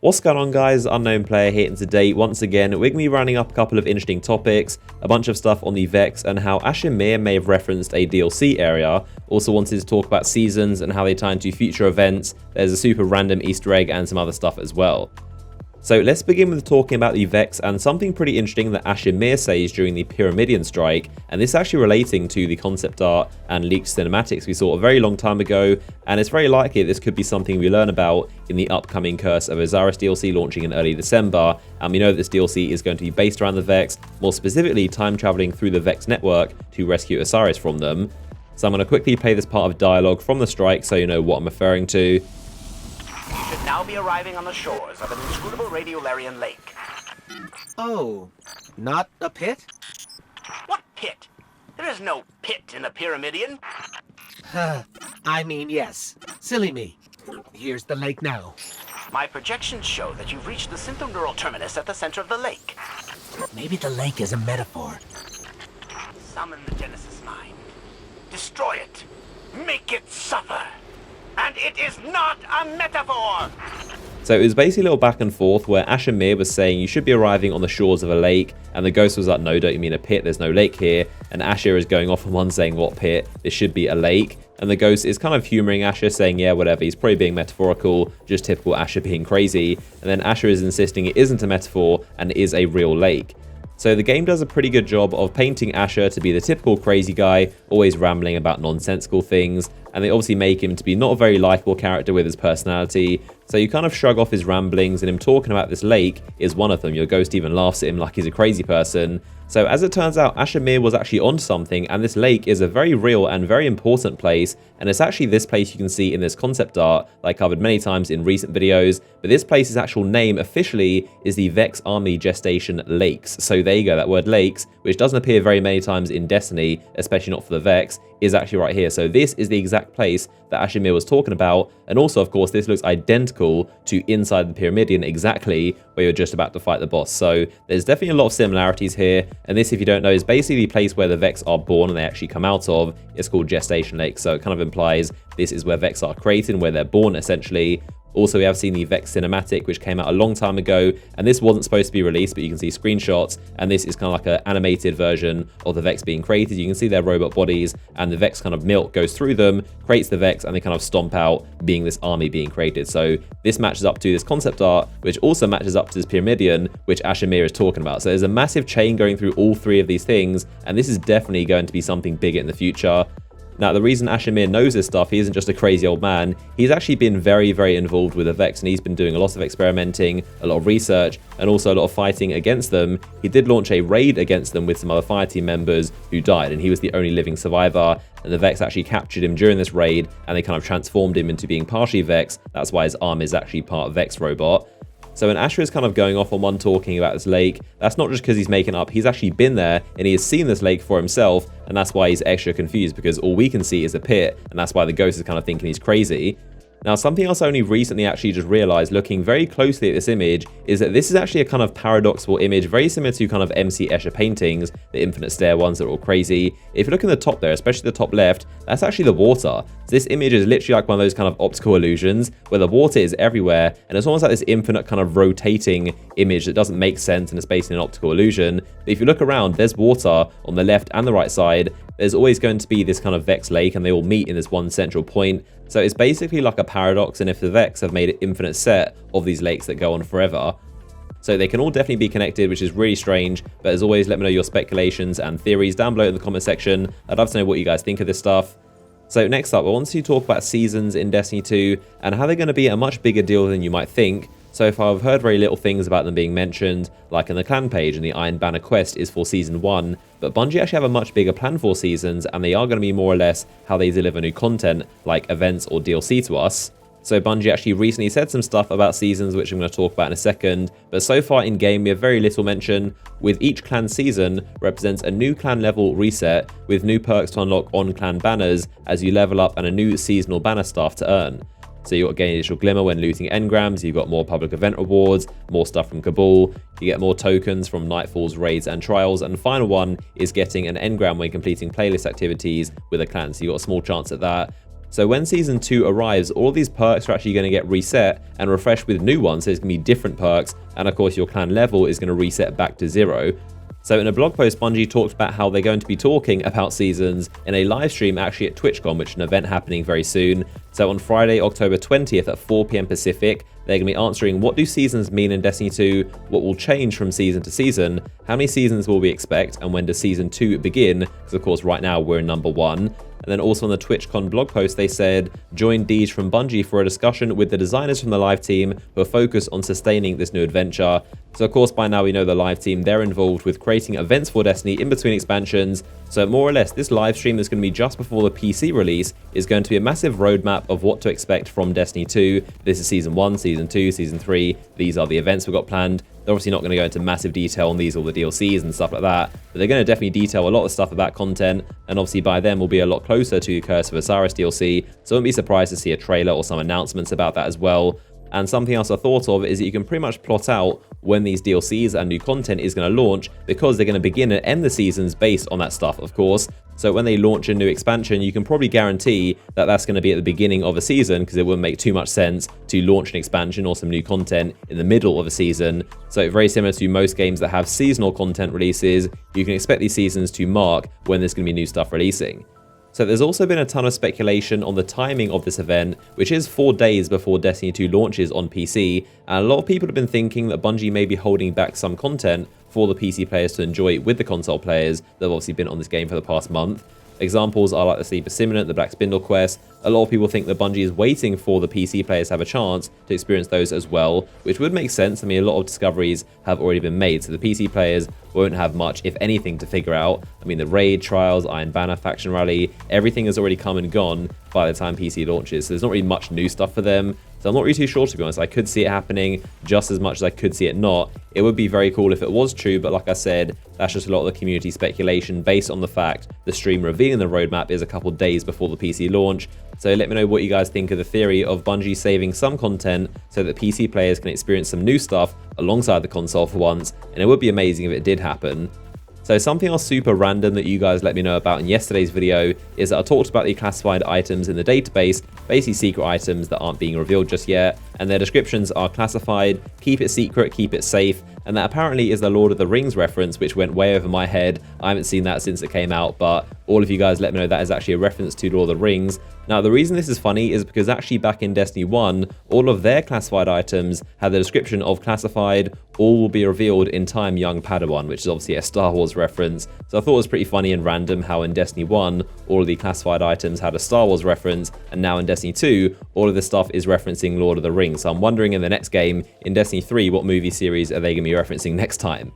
What's going on, guys? Unknown Player here, and today, once again, we're going to be running up a couple of interesting topics, a bunch of stuff on the VEX, and how Ashimir may have referenced a DLC area. Also wanted to talk about seasons and how they tie into future events. There's a super random Easter egg and some other stuff as well. So let's begin with talking about the VEX and something pretty interesting that Ashimir says during the Pyramidion strike, and this is actually relating to the concept art and leaked cinematics we saw a very long time ago, and it's very likely this could be something we learn about in the upcoming Curse of Osiris DLC launching in early December, and we know that this DLC is going to be based around the VEX, more specifically time traveling through the VEX network to rescue Osiris from them. So I'm going to quickly play this part of dialogue from the strike so you know what I'm referring to. You should now be arriving on the shores of an inscrutable radiolarian lake. Oh, not a pit? What pit? There is no pit in the Pyramidion. I mean, yes. Silly me. Here's the lake now. My projections show that you've reached the synthneural terminus at the center of the lake. Maybe the lake is a metaphor. Summon the Genesis mind. Destroy it. Make it suffer. And it is not a metaphor! So it was basically a little back and forth where Ashimir was saying you should be arriving on the shores of a lake, and the ghost was like, no, don't you mean a pit? There's no lake here. And Asher is going off on one saying, what pit? This should be a lake. And the ghost is kind of humoring Asher, saying, yeah, whatever, he's probably being metaphorical, just typical Asher being crazy. And then Asher is insisting it isn't a metaphor and it is a real lake. So the game does a pretty good job of painting Asher to be the typical crazy guy, always rambling about nonsensical things, and they obviously make him to be not a very likable character with his personality, so you kind of shrug off his ramblings, and him talking about this lake is one of them. Your ghost even laughs at him like he's a crazy person. So as it turns out, Ashimir was actually onto something, and this lake is a very real and very important place, and it's actually this place you can see in this concept art that I covered many times in recent videos, but this place's actual name officially is the VEX Army Gestation Lakes. So there you go, that word lakes, which doesn't appear very many times in Destiny, especially not for the VEX, is actually right here. So this is the exact place that Ashimir was talking about, and also of course this looks identical to inside the Pyramidion, exactly where you're just about to fight the boss. So there's definitely a lot of similarities here, and this, if you don't know, is basically the place where the VEX are born and they actually come out of. It's called Gestation Lake, so it kind of implies this is where VEX are created, where they're born essentially. Also, we have seen the VEX cinematic, which came out a long time ago, and this wasn't supposed to be released, but you can see screenshots, and this is kind of like an animated version of the VEX being created. You can see their robot bodies, and the VEX kind of milk goes through them, creates the VEX, and they kind of stomp out, being this army being created. So this matches up to this concept art, which also matches up to this Pyramidion, which Ashimir is talking about. So there's a massive chain going through all three of these things, and this is definitely going to be something bigger in the future. Now, the reason Ashimir knows this stuff, he isn't just a crazy old man. He's actually been very, very involved with the VEX, and he's been doing a lot of experimenting, a lot of research, and also a lot of fighting against them. He did launch a raid against them with some other fireteam members who died, and he was the only living survivor. And the VEX actually captured him during this raid, and they kind of transformed him into being partially VEX. That's why his arm is actually part VEX robot. So when Asher is kind of going off on one talking about this lake, that's not just because he's making up, he's actually been there and he has seen this lake for himself, and that's why he's extra confused, because all we can see is a pit, and that's why the ghost is kind of thinking he's crazy. Now, something else I only recently actually just realized looking very closely at this image is that this is actually a kind of paradoxical image, very similar to kind of MC Escher paintings, the Infinite Stair ones that are all crazy. If you look in the top there, especially the top left, that's actually the water. So this image is literally like one of those kind of optical illusions where the water is everywhere, and it's almost like this infinite kind of rotating image that doesn't make sense and it's based in an optical illusion. But if you look around, there's water on the left and the right side. There's always going to be this kind of VEX lake, and they all meet in this one central point. So it's basically like a paradox, and if the VEX have made an infinite set of these lakes that go on forever, so they can all definitely be connected, which is really strange. But as always, let me know your speculations and theories down below in the comment section. I'd love to know what you guys think of this stuff. So next up, I want to talk about seasons in Destiny 2 and how they're going to be a much bigger deal than you might think. So far, I've heard very little things about them being mentioned, like in the clan page, and the Iron Banner quest is for Season 1, but Bungie actually have a much bigger plan for seasons, and they are going to be more or less how they deliver new content, like events or DLC to us. So Bungie actually recently said some stuff about seasons, which I'm going to talk about in a second, but so far in game we have very little mention, with each clan season represents a new clan level reset, with new perks to unlock on clan banners as you level up, and a new seasonal banner staff to earn. So you got gain initial glimmer when looting engrams, you've got more public event rewards, more stuff from Cabal, you get more tokens from Nightfall's raids and trials, and the final one is getting an engram when completing playlist activities with a clan, so you got a small chance at that. So when Season 2 arrives, all these perks are actually going to get reset and refreshed with new ones, so it's going to be different perks, and of course your clan level is going to reset back to 0. So in a blog post, Bungie talked about how they're going to be talking about seasons in a live stream actually at TwitchCon, which is an event happening very soon. So on Friday, October 20th at 4 PM Pacific, they're going to be answering what do seasons mean in Destiny 2, what will change from season to season, how many seasons will we expect, and when does Season 2 begin, because of course right now we're in number 1. And then also on the TwitchCon blog post, they said, join Deej from Bungie for a discussion with the designers from the live team who are focused on sustaining this new adventure. So of course by now we know the live team, they're involved with creating events for Destiny in between expansions. So more or less this live stream that's going to be just before the PC release is going to be a massive roadmap of what to expect from Destiny 2. This is Season 1, Season 2, Season 3. These are the events we've got planned. They're obviously not going to go into massive detail on these, all the DLCs and stuff like that, but they're going to definitely detail a lot of stuff about content, and obviously by then we'll be a lot closer to Curse of Osiris DLC, so I wouldn't be surprised to see a trailer or some announcements about that as well. And something else I thought of is that you can pretty much plot out when these DLCs and new content is going to launch, because they're going to begin and end the seasons based on that stuff, of course. So when they launch a new expansion, you can probably guarantee that that's going to be at the beginning of a season, because it wouldn't make too much sense to launch an expansion or some new content in the middle of a season. So very similar to most games that have seasonal content releases, you can expect these seasons to mark when there's going to be new stuff releasing. So there's also been a ton of speculation on the timing of this event, which is 4 days before Destiny 2 launches on PC, and a lot of people have been thinking that Bungie may be holding back some content for the PC players to enjoy with the console players that have obviously been on this game for the past month. Examples are like the Sleeper Simulant, the Black Spindle quest. A lot of people think that Bungie is waiting for the PC players to have a chance to experience those as well, which would make sense. I mean, a lot of discoveries have already been made, so the PC players won't have much, if anything, to figure out. I mean, the Raid, Trials, Iron Banner, Faction Rally, everything has already come and gone by the time PC launches, so there's not really much new stuff for them. So I'm not really too sure, to be honest. I could see it happening just as much as I could see it not. It would be very cool if it was true, but like I said, that's just a lot of the community speculation based on the fact the stream revealing the roadmap is a couple days before the PC launch. So let me know what you guys think of the theory of Bungie saving some content so that PC players can experience some new stuff alongside the console for once, and it would be amazing if it did happen. So something else super random that you guys let me know about in yesterday's video is that I talked about the classified items in the database, basically secret items that aren't being revealed just yet, and their descriptions are classified, keep it secret, keep it safe, and that apparently is the Lord of the Rings reference, which went way over my head. I haven't seen that since it came out, but all of you guys let me know that is actually a reference to Lord of the Rings. Now, the reason this is funny is because actually back in Destiny 1, all of their classified items had the description of classified, all will be revealed in time, young Padawan, which is obviously a Star Wars reference. So I thought it was pretty funny and random how in Destiny 1, all of the classified items had a Star Wars reference, and now in Destiny 2, all of this stuff is referencing Lord of the Rings. So I'm wondering in the next game, in Destiny 3, what movie series are they going to be referencing next time?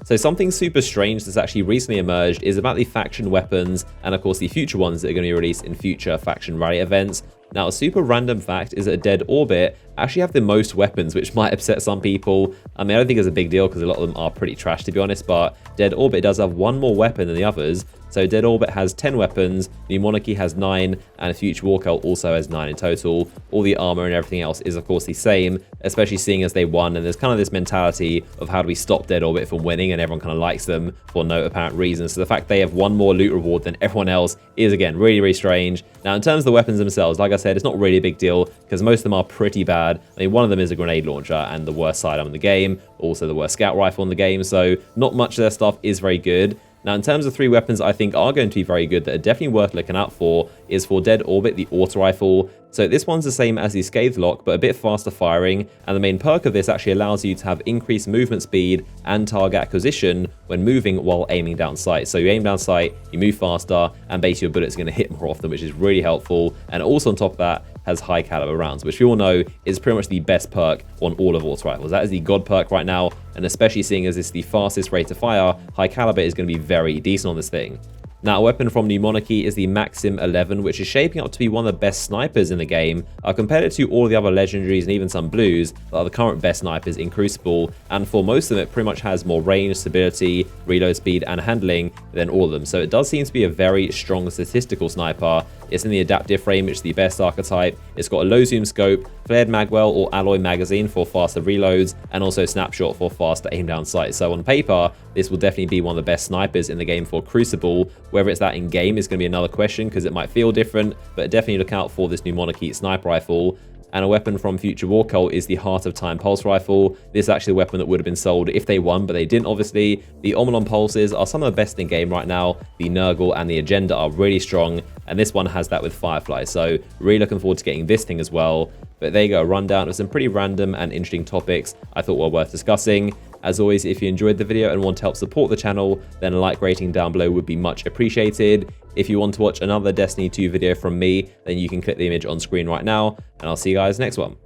So something super strange that's actually recently emerged is about the faction weapons, and of course the future ones that are going to be released in future faction rally events. Now, a super random fact is that Dead Orbit actually have the most weapons, which might upset some people. I mean, I don't think it's a big deal because a lot of them are pretty trash, to be honest, but Dead Orbit does have one more weapon than the others. So Dead Orbit has 10 weapons, New Monarchy has 9, and Future Warcult also has 9 in total. All the armor and everything else is of course the same, especially seeing as they won, and there's kind of this mentality of how do we stop Dead Orbit from winning, and everyone kind of likes them for no apparent reason. So the fact they have one more loot reward than everyone else is, again, really, really strange. Now, in terms of the weapons themselves, like I said, it's not really a big deal because most of them are pretty bad. I mean, one of them is a grenade launcher and the worst sidearm in the game, also the worst scout rifle in the game, so not much of their stuff is very good. Now, in terms of 3 weapons I think are going to be very good that are definitely worth looking out for is for Dead Orbit, the auto rifle. So this one's the same as the Scathe Lock, but a bit faster firing, and the main perk of this actually allows you to have increased movement speed and target acquisition when moving while aiming down sight. So you aim down sight, you move faster, and basically your bullet's going to hit more often, which is really helpful. And also on top of that, has high caliber rounds, which we all know is pretty much the best perk on all of auto rifles. That is the god perk right now, and especially seeing as it's the fastest rate of fire, high caliber is going to be very decent on this thing. Now, a weapon from New Monarchy is the Maxim 11, which is shaping up to be one of the best snipers in the game. Compared it to all the other legendaries and even some blues that are the current best snipers in Crucible, and for most of them it pretty much has more range, stability, reload speed and handling than all of them. So it does seem to be a very strong statistical sniper. It's in the adaptive frame, which is the best archetype. It's got a low zoom scope, flared magwell or alloy magazine for faster reloads, and also snapshot for faster aim down sight. So on paper, this will definitely be one of the best snipers in the game for Crucible. Whether it's that in game is going to be another question, because it might feel different, but definitely look out for this new Monarchy sniper rifle. And a weapon from Future War Cult is the Heart of Time Pulse Rifle. This is actually a weapon that would have been sold if they won, but they didn't, obviously. The Omolon Pulses are some of the best in game right now. The Nurgle and the Agenda are really strong, and this one has that with Firefly. So really looking forward to getting this thing as well. But there you go, a rundown of some pretty random and interesting topics I thought were worth discussing. As always, if you enjoyed the video and want to help support the channel, then a like rating down below would be much appreciated. If you want to watch another Destiny 2 video from me, then you can click the image on screen right now, and I'll see you guys next one.